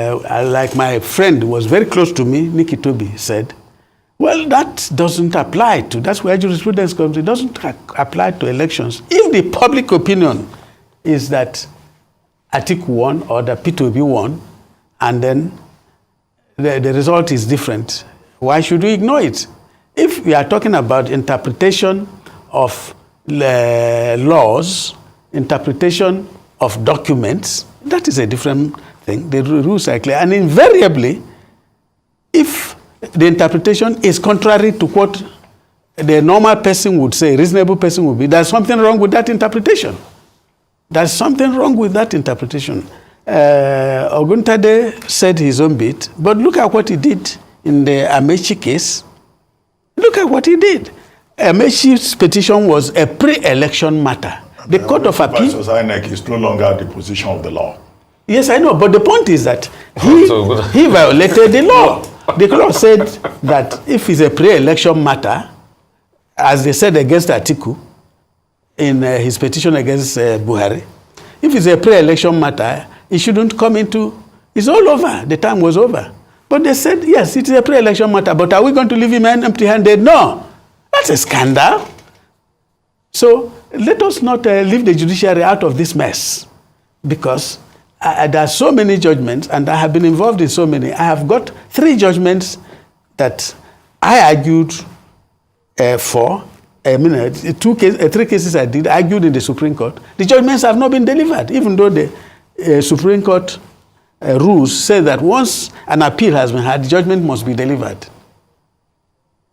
like my friend who was very close to me, Nikki Toby, said, well, that doesn't apply to, that's where jurisprudence comes, it doesn't apply to elections. If the public opinion is that Atiku won or that P2B won, and then the result is different, why should we ignore it? If we are talking about interpretation of laws, interpretation of documents, that is a different thing. The rules are clear. And invariably, if the interpretation is contrary to what the normal person would say, reasonable person would be, there's something wrong with that interpretation. There's something wrong with that interpretation. Oguntade said his own bit, but look at what he did in the Amechi case. Look at what he did. Amechi's petition was a pre-election matter. The Court of Appeal is no longer the position of the law. Yes, I know, but the point is that he violated the law. The law said that if it's a pre-election matter, as they said against Atiku in his petition against Buhari, if it's a pre-election matter, it shouldn't come into, it's all over, the time was over. But they said, yes, it is a pre-election matter, but are we going to leave him empty-handed? No, that's a scandal. So let us not leave the judiciary out of this mess, because there are so many judgments, and I have been involved in so many. I have got 3 judgments that I argued for. 3 cases I argued in the Supreme Court. The judgments have not been delivered, even though the Supreme Court rules say that once an appeal has been had, the judgment must be delivered.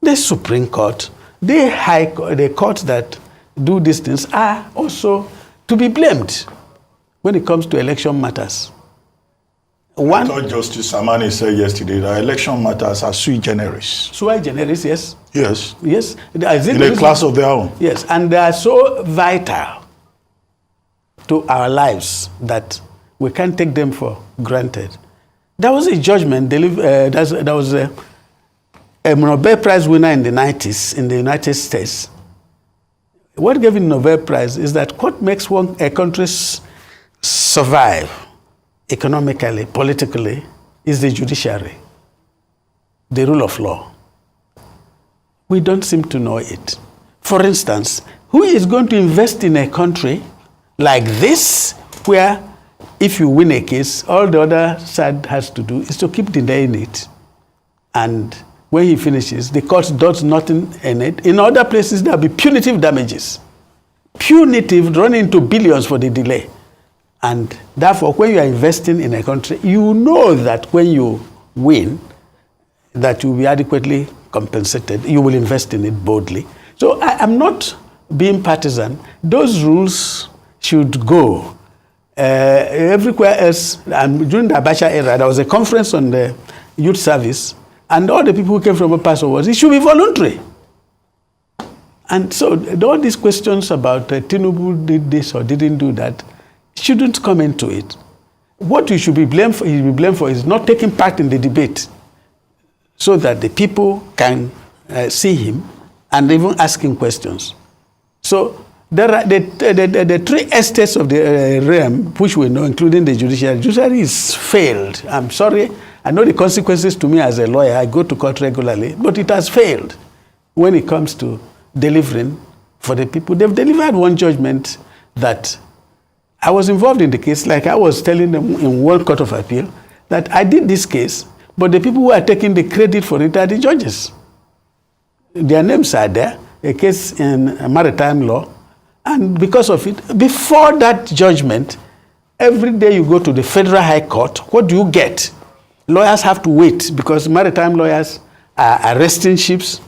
The Supreme Court, the courts that do these things are also to be blamed when it comes to election matters. I thought Justice Samani said yesterday that election matters are sui generis. Sui generis, yes. Yes. Yes. In a class of their own. Yes, and they are so vital to our lives that we can't take them for granted. There was a judgment, there was a Nobel Prize winner in the 90s in the United States. What gave him the Nobel Prize is that what makes a country survive economically, politically, is the judiciary, the rule of law. We don't seem to know it. For instance, who is going to invest in a country like this, where if you win a case, all the other side has to do is to keep denying it. And when he finishes, the court does nothing in it. In other places, there will be punitive damages. Punitive, running into billions for the delay. And therefore, when you are investing in a country, you know that when you win, that you will be adequately compensated. You will invest in it boldly. So I am not being partisan. Those rules should go. Everywhere else, and during the Abacha era, there was a conference on the youth service, and all the people who came from Opaso was, it should be voluntary. And so all these questions about Tinubu did this or didn't do that shouldn't come into it. What you should be blamed for, is not taking part in the debate, so that the people can see him and even ask him questions. So there are the 3 estates of the realm, which we know, including the judiciary. Judiciary is failed. I'm sorry. I know the consequences to me as a lawyer. I go to court regularly, but it has failed when it comes to delivering for the people. They've delivered one judgment that I was involved in the case, like I was telling them in one court of appeal, that I did this case, but the people who are taking the credit for it are the judges. Their names are there, a case in maritime law, and because of it, before that judgment, every day you go to the Federal High Court, what do you get? Lawyers have to wait, because maritime lawyers are arresting ships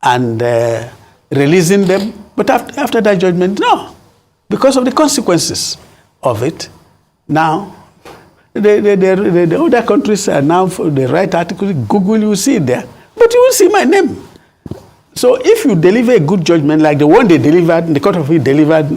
and releasing them. But after that judgment, no. Because of the consequences of it, now, the other countries are now, for the right article, Google, you see it there, but you will see my name. So if you deliver a good judgment, like the one they delivered, the Court of Appeal delivered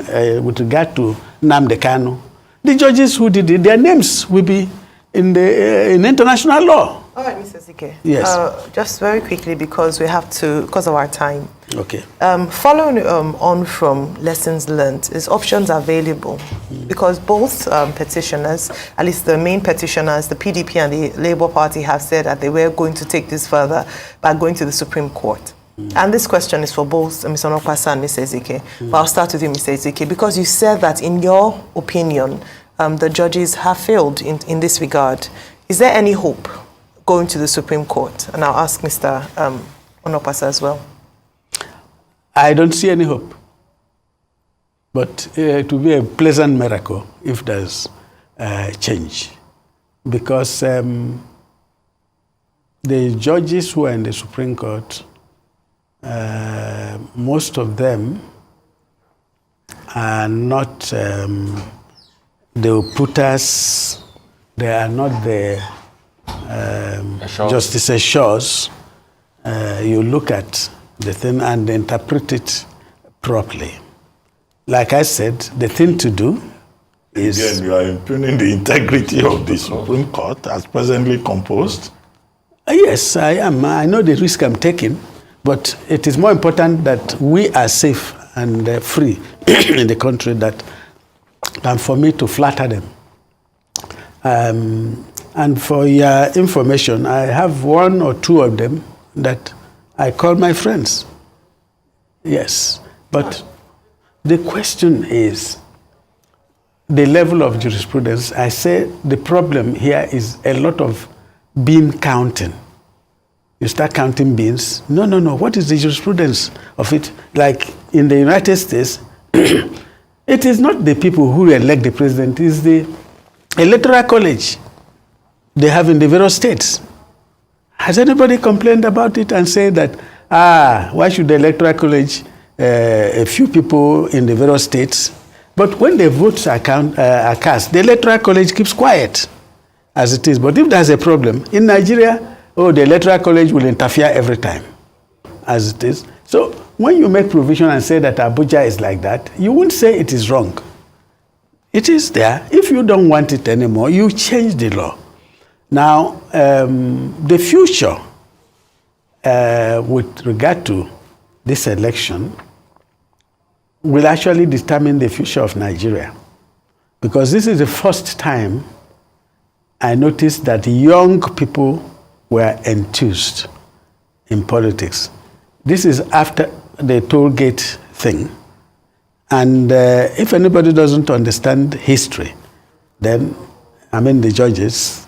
with regard to Nnamdi Kanu, the judges who did it, their names will be in international law. All right, Mr. Zike. Yes. Just very quickly, because we have to, because of our time. Okay. Following on from lessons learned, is options available? Because both petitioners, at least the main petitioners, the PDP and the Labour Party, have said that they were going to take this further by going to the Supreme Court. And this question is for both Mr. Onokwasa and Mr. Ezike. But I'll start with you, Mr. Ezike, because you said that in your opinion, the judges have failed in this regard. Is there any hope going to the Supreme Court? And I'll ask Mr. Onokwasa as well. I don't see any hope. But it will be a pleasant miracle if there's change. Because the judges who are in the Supreme Court, most of them are not, they will put us, they are not the Justice Assures. You look at the thing and interpret it properly. Like I said, the thing to do is... Again, you are impugning the integrity of the Supreme Court as presently composed. Yes, I am. I know the risk I'm taking, but it is more important that we are safe and free in the country than for me to flatter them. And for your information, I have one or two of them that I call my friends. Yes, but the question is the level of jurisprudence. I say the problem here is a lot of bean counting. You start counting beans. No. What is the jurisprudence of it? Like in the United States, it is not the people who elect the president, it is the electoral college they have in the various states. Has anybody complained about it and said that, why should the electoral college, a few people in the various states, but when the votes are cast, the electoral college keeps quiet as it is. But if there's a problem, in Nigeria, the electoral college will interfere every time as it is. So when you make provision and say that Abuja is like that, you won't say it is wrong. It is there. If you don't want it anymore, you change the law. Now, the future with regard to this election will actually determine the future of Nigeria. Because this is the first time I noticed that young people were enthused in politics. This is after the toll gate thing. And if anybody doesn't understand history, then, the judges,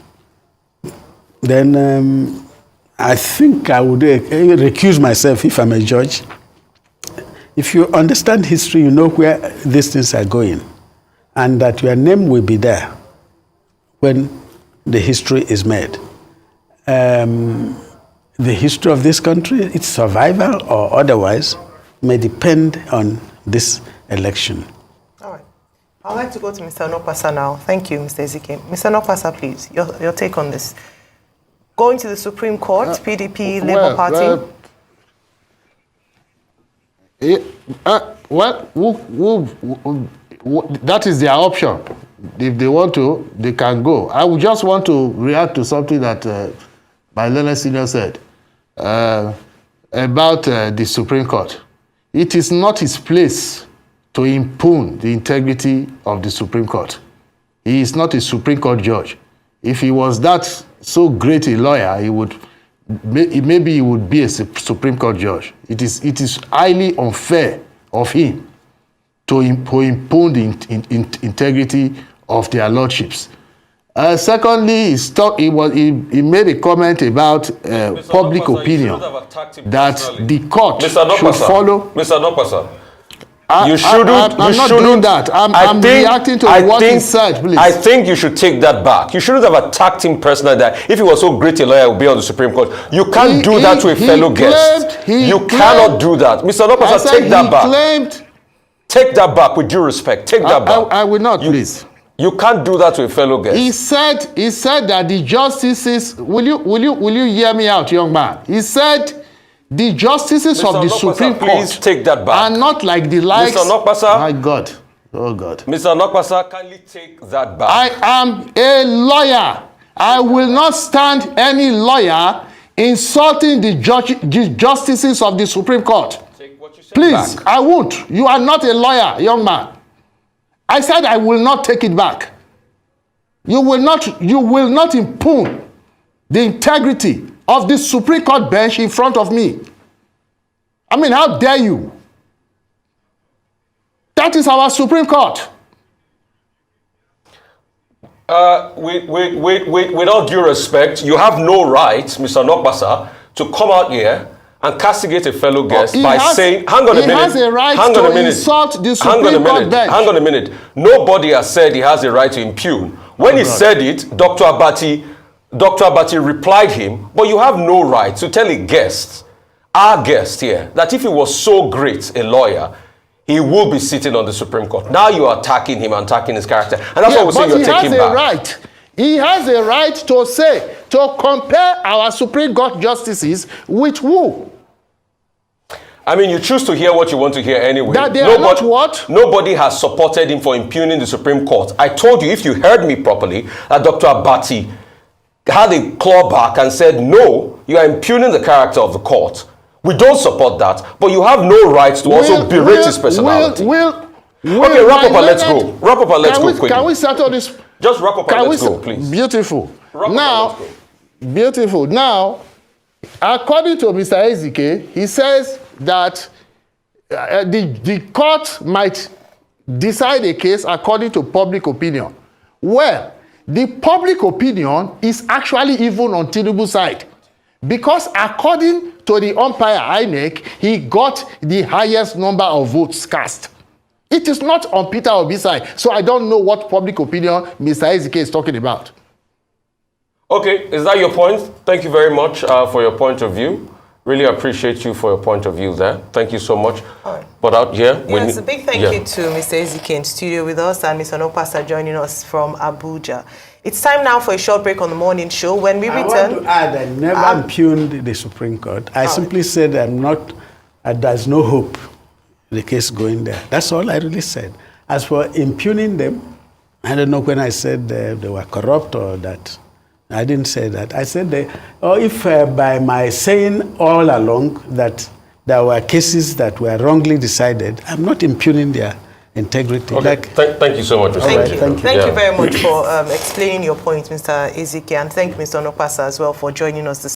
then I think I would recuse myself if I'm a judge. If you understand history, you know where these things are going, and that your name will be there when the history is made. The history of this country, its survival or otherwise, may depend on this election. All right. I'd like to go to Mr. Onokwasa now. Thank you, Mr. Ezike. Mr. Onokwasa, please, your take on this. Going to the Supreme Court, PDP, Labour Party. That is their option. If they want to, they can go. I would just want to react to something that my learned senior said about the Supreme Court. It is not his place to impugn the integrity of the Supreme Court. He is not a Supreme Court judge. If he was that so great a lawyer, maybe he would be a Supreme Court judge. It is highly unfair of him to impugn the integrity of their lordships. Secondly, he made a comment about public opinion that the court should follow. Mr. Onokwasa, I'm not doing that. I'm reacting to what he said, please. I think you should take that back. You shouldn't have attacked him personally. That if he was so great a lawyer, he would be on the Supreme Court. You can't do that to a fellow guest. You cannot do that. Mr. Onokwasa, take that back. Take that back with due respect. Take that back. I will not, please. You can't do that to a fellow guest. He said that the justices, will you hear me out, young man? He said the justices of the Supreme Court take that back. are not like the likes. Mr. Onokwasa, my God. Oh God. Mr. Onokwasa, kindly take that back. I am a lawyer. I will not stand any lawyer insulting the justices of the Supreme Court. Please, back. I won't. You are not a lawyer, young man. I said I will not take it back. You will not impugn the integrity of the Supreme Court bench in front of me. I mean, how dare you? That is our Supreme Court. With all due respect, you have no right, Mr. Nokbasa, to come out here and castigate a fellow guest by saying, hang on a minute. He has a right to insult the Supreme Court bench. Hang on a minute. Nobody has said he has a right to impugn. When he said it, Dr. Abati replied him, but you have no right to tell a guest, our guest here, that if he was so great a lawyer, he will be sitting on the Supreme Court. Now you are attacking him and attacking his character. And that's what we're saying you're taking back. He has a right to say, to compare our Supreme Court justices with who? I mean, you choose to hear what you want to hear anyway. That they are not what? Nobody has supported him for impugning the Supreme Court. I told you, if you heard me properly, that Dr. Abati had a clawback and said, no, you are impugning the character of the court. We don't support that, but you have no right to also berate his personality. Okay, wrap up and let's go. Wrap up and let's go quickly. Can we settle this? Just wrap up and let's go, please. Beautiful. Beautiful. Now, according to Mr. Ezike, he says that the court might decide a case according to public opinion. Well, the public opinion is actually even on Tinubu's side. Because according to the umpire INEC, he got the highest number of votes cast. It is not on Peter Obi's side. So I don't know what public opinion Mr. Ezike is talking about. Okay, is that your point? Thank you very much for your point of view. Really appreciate you for your point of view there. Thank you so much. Right. But out here... Yes, a big thank you to Mr. Ezike in studio with us and Mr. Nokbasa joining us from Abuja. It's time now for a short break on the morning show. When we return... I want to add, I never impugned the Supreme Court. I simply said there's no hope in the case going there. That's all I really said. As for impugning them, I don't know when I said they were corrupt or that. I didn't say that. I said, if by my saying all along that there were cases that were wrongly decided, I'm not impugning their integrity. Okay. Thank you so much, Mr. Thank you very much for explaining your point, Mr. Ezike, and thank Mr. Nokbasa as well for joining us this